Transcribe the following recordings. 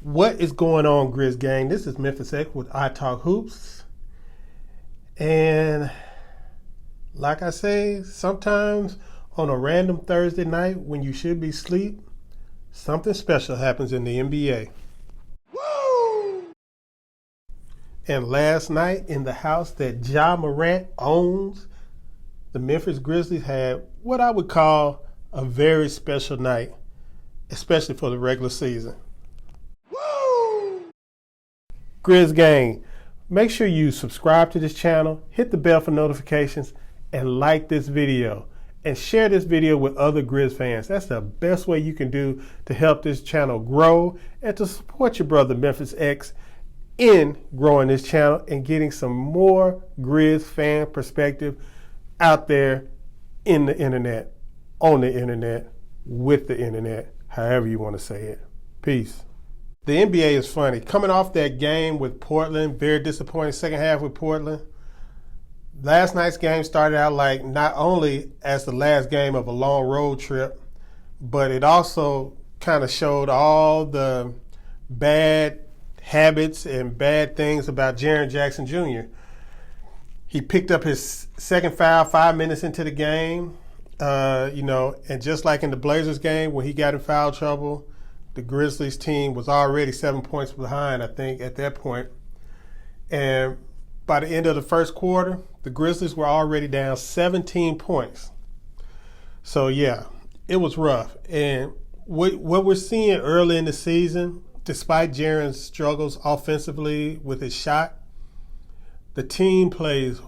What is going on, Grizz gang? This is Memphis X with iTalkHoops. And like I say, sometimes on a random Thursday night when you should be asleep, something special happens in the NBA. Woo! And last night in the house that Morant owns, the Memphis Grizzlies had what I would call a very special night, especially for the regular season. Grizz gang, make sure you subscribe to this channel, hit the bell for notifications, and like this video. And share this video with other Grizz fans. That's the best way you can do to help this channel grow and to support your brother Memphis X in growing this channel and getting some more Grizz fan perspective out there in the internet, on the internet, with the internet, however you want to say it. Peace. The NBA is funny. Coming off that game with Portland, very disappointing second half with Portland. Last night's game started out like not only as the last game of a long road trip, but it also kind of showed all the bad habits and bad things about Jaren Jackson Jr. He picked up his second foul 5 minutes into the game, and just like in the Blazers game when he got in foul trouble, the Grizzlies team was already 7 points behind, I think, at that point. And by the end of the first quarter, the Grizzlies were already down 17 points. So, yeah, it was rough. And what we're seeing early in the season, despite Jaren's struggles offensively with his shot, the team plays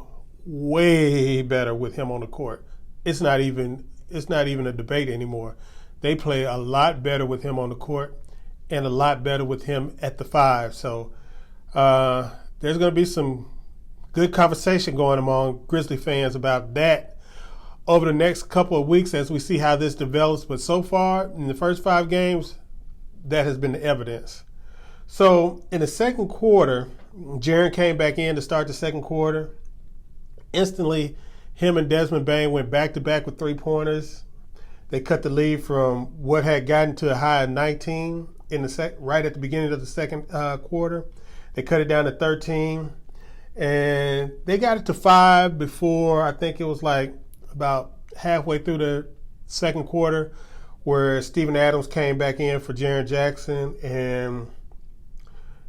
way better with him on the court. It's not even a debate anymore. They play a lot better with him on the court and a lot better with him at the five. So there's going to be some good conversation going among Grizzly fans about that over the next couple of weeks as we see how this develops. But so far, in the first 5 games, that has been the evidence. So in the second quarter, Jaren came back in to start the second quarter. Instantly, him and Desmond Bane went back-to-back with 3-pointers. They cut the lead from what had gotten to a high of 19 right at the beginning of the second quarter. They cut it down to 13. And they got it to 5 before, I think it was like about halfway through the second quarter, where Steven Adams came back in for Jaren Jackson. And,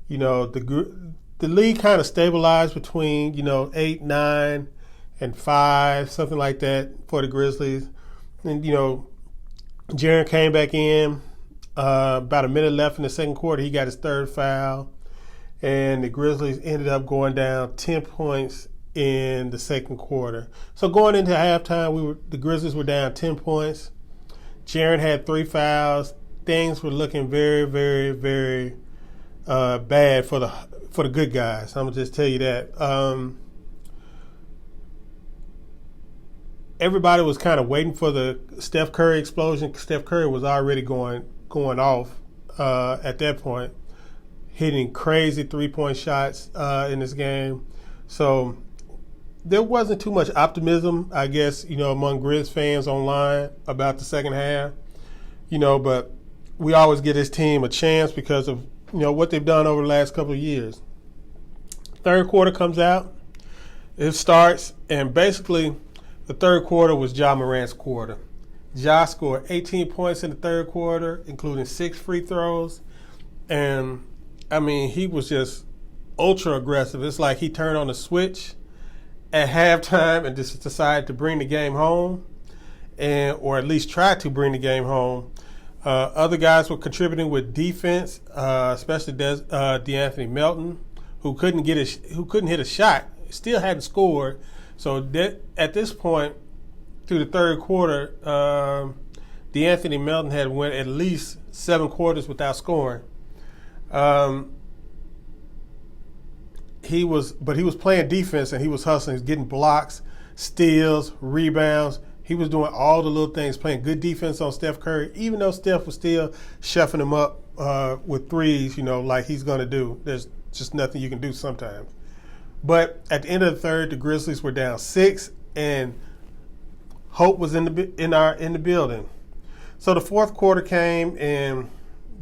the league kind of stabilized between, 8, 9, and 5, something like that for the Grizzlies. And, Jaren came back in about a minute left in the second quarter. He got his third foul. And the Grizzlies ended up going down 10 points in the second quarter. So going into halftime, the Grizzlies were down 10 points. Jaren had 3 fouls. Things were looking very, very, very bad for the good guys. I'm going to just tell you that. Everybody was kind of waiting for the Steph Curry explosion. Steph Curry was already going off at that point, hitting crazy 3-point shots in this game. So there wasn't too much optimism, I guess, among Grizz fans online about the second half. But we always give this team a chance because of, what they've done over the last couple of years. Third quarter comes out, it starts, and basically the third quarter was Ja Morant's quarter. Ja scored 18 points in the third quarter, including 6 free throws. And, he was just ultra aggressive. It's like he turned on the switch at halftime and just decided to bring the game home, or at least try to bring the game home. Other guys were contributing with defense, especially DeAnthony Melton, who couldn't hit a shot, still hadn't scored. So at this point, through the third quarter, DeAnthony Melton had went at least 7 quarters without scoring. He was playing defense and he was hustling. He was getting blocks, steals, rebounds. He was doing all the little things, playing good defense on Steph Curry, even though Steph was still shuffling him up with threes, like he's going to do. There's just nothing you can do sometimes. But at the end of the third, the Grizzlies were down 6, and hope was in the building. So the fourth quarter came, and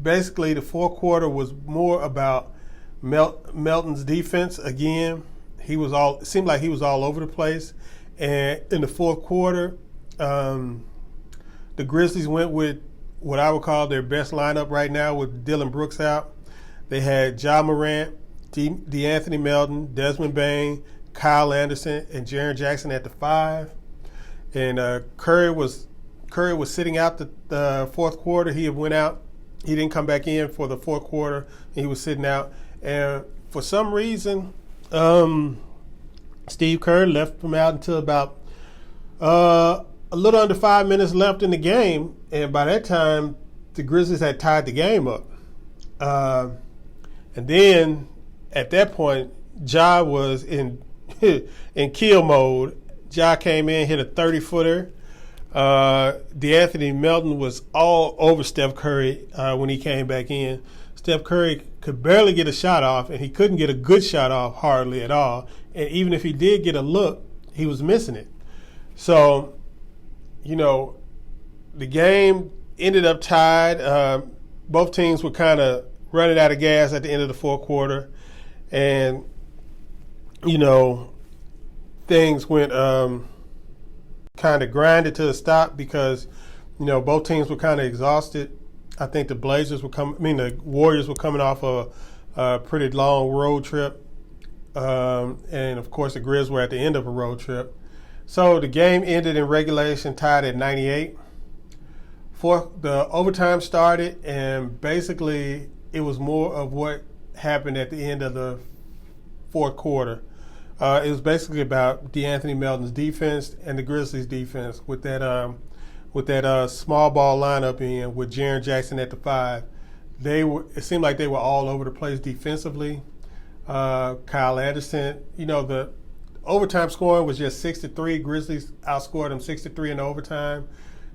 basically the fourth quarter was more about Melton's defense. Again, it seemed like he was all over the place. And in the fourth quarter, the Grizzlies went with what I would call their best lineup right now with Dillon Brooks out. They had Ja Morant, DeAnthony Melton, Desmond Bane, Kyle Anderson, and Jaren Jackson at the 5. And Curry was sitting out the fourth quarter. He had went out. He didn't come back in for the fourth quarter. He was sitting out. And for some reason, Steve Kerr left him out until about a little under 5 minutes left in the game. And by that time, the Grizzlies had tied the game up. And then at that point, Ja was in kill mode. Ja came in, hit a 30-footer. DeAnthony Melton was all over Steph Curry when he came back in. Steph Curry could barely get a shot off, and he couldn't get a good shot off hardly at all. And even if he did get a look, he was missing it. So, the game ended up tied. Both teams were kind of running out of gas at the end of the fourth quarter. And, things went kind of grinded to a stop because, both teams were kind of exhausted. I think the Warriors were coming off a pretty long road trip. And, of course, the Grizz were at the end of a road trip. So the game ended in regulation, tied at 98. The overtime started, and basically it was more of what happened at the end of the fourth quarter. It was basically about DeAnthony Melton's defense and the Grizzlies' defense with that small ball lineup in with Jaren Jackson at the 5. It seemed like they were all over the place defensively. Kyle Anderson, the overtime scoring was just 6-3. Grizzlies outscored them 6-3 in overtime.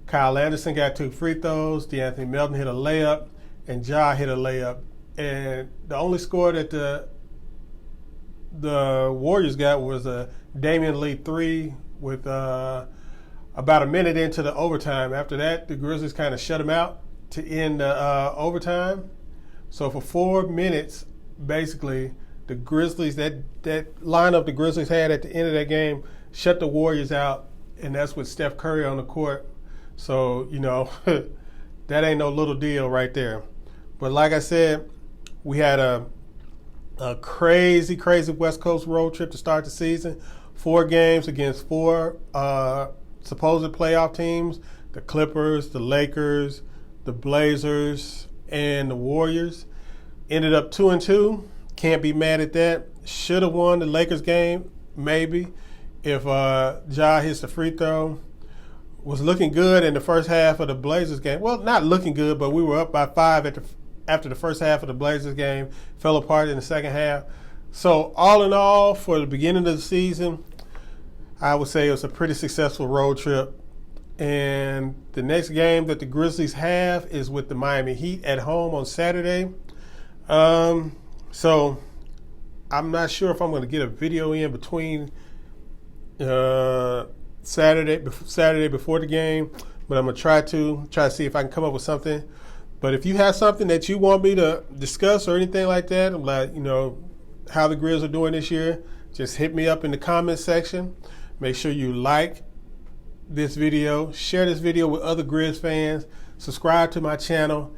Kyle Anderson got 2 free throws. DeAnthony Melton hit a layup, and Ja hit a layup. And the only score that the Warriors got was a Damian Lee 3 with about a minute into the overtime. After that, the Grizzlies kind of shut them out to end the overtime. So for 4 minutes, basically, the Grizzlies, that lineup the Grizzlies had at the end of that game, shut the Warriors out, and that's with Steph Curry on the court. So, that ain't no little deal right there. But like I said, we had a crazy, crazy West Coast road trip to start the season. 4 games against 4 supposed playoff teams: the Clippers, the Lakers, the Blazers, and the Warriors. Ended up 2-2. Can't be mad at that. Should have won the Lakers game, maybe, if Ja hits the free throw. Was looking good in the first half of the Blazers game. Well, not looking good, but we were up by 5 after the first half of the Blazers game. Fell apart in the second half. So all in all, for the beginning of the season, I would say it was a pretty successful road trip. And the next game that the Grizzlies have is with the Miami Heat at home on Saturday. So I'm not sure if I'm going to get a video in between Saturday before the game, but I'm going to try to see if I can come up with something. But if you have something that you want me to discuss or anything like that, like, how the Grizz are doing this year, just hit me up in the comments section. Make sure you like this video, share this video with other Grizz fans, subscribe to my channel,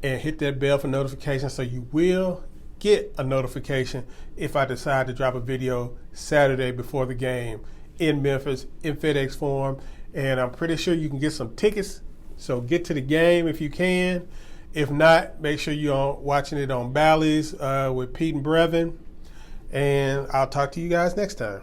and hit that bell for notifications so you will get a notification if I decide to drop a video Saturday before the game in Memphis in FedEx Forum. And I'm pretty sure you can get some tickets, so get to the game if you can. If not, make sure you're watching it on Bally's with Pete and Brevin. And I'll talk to you guys next time.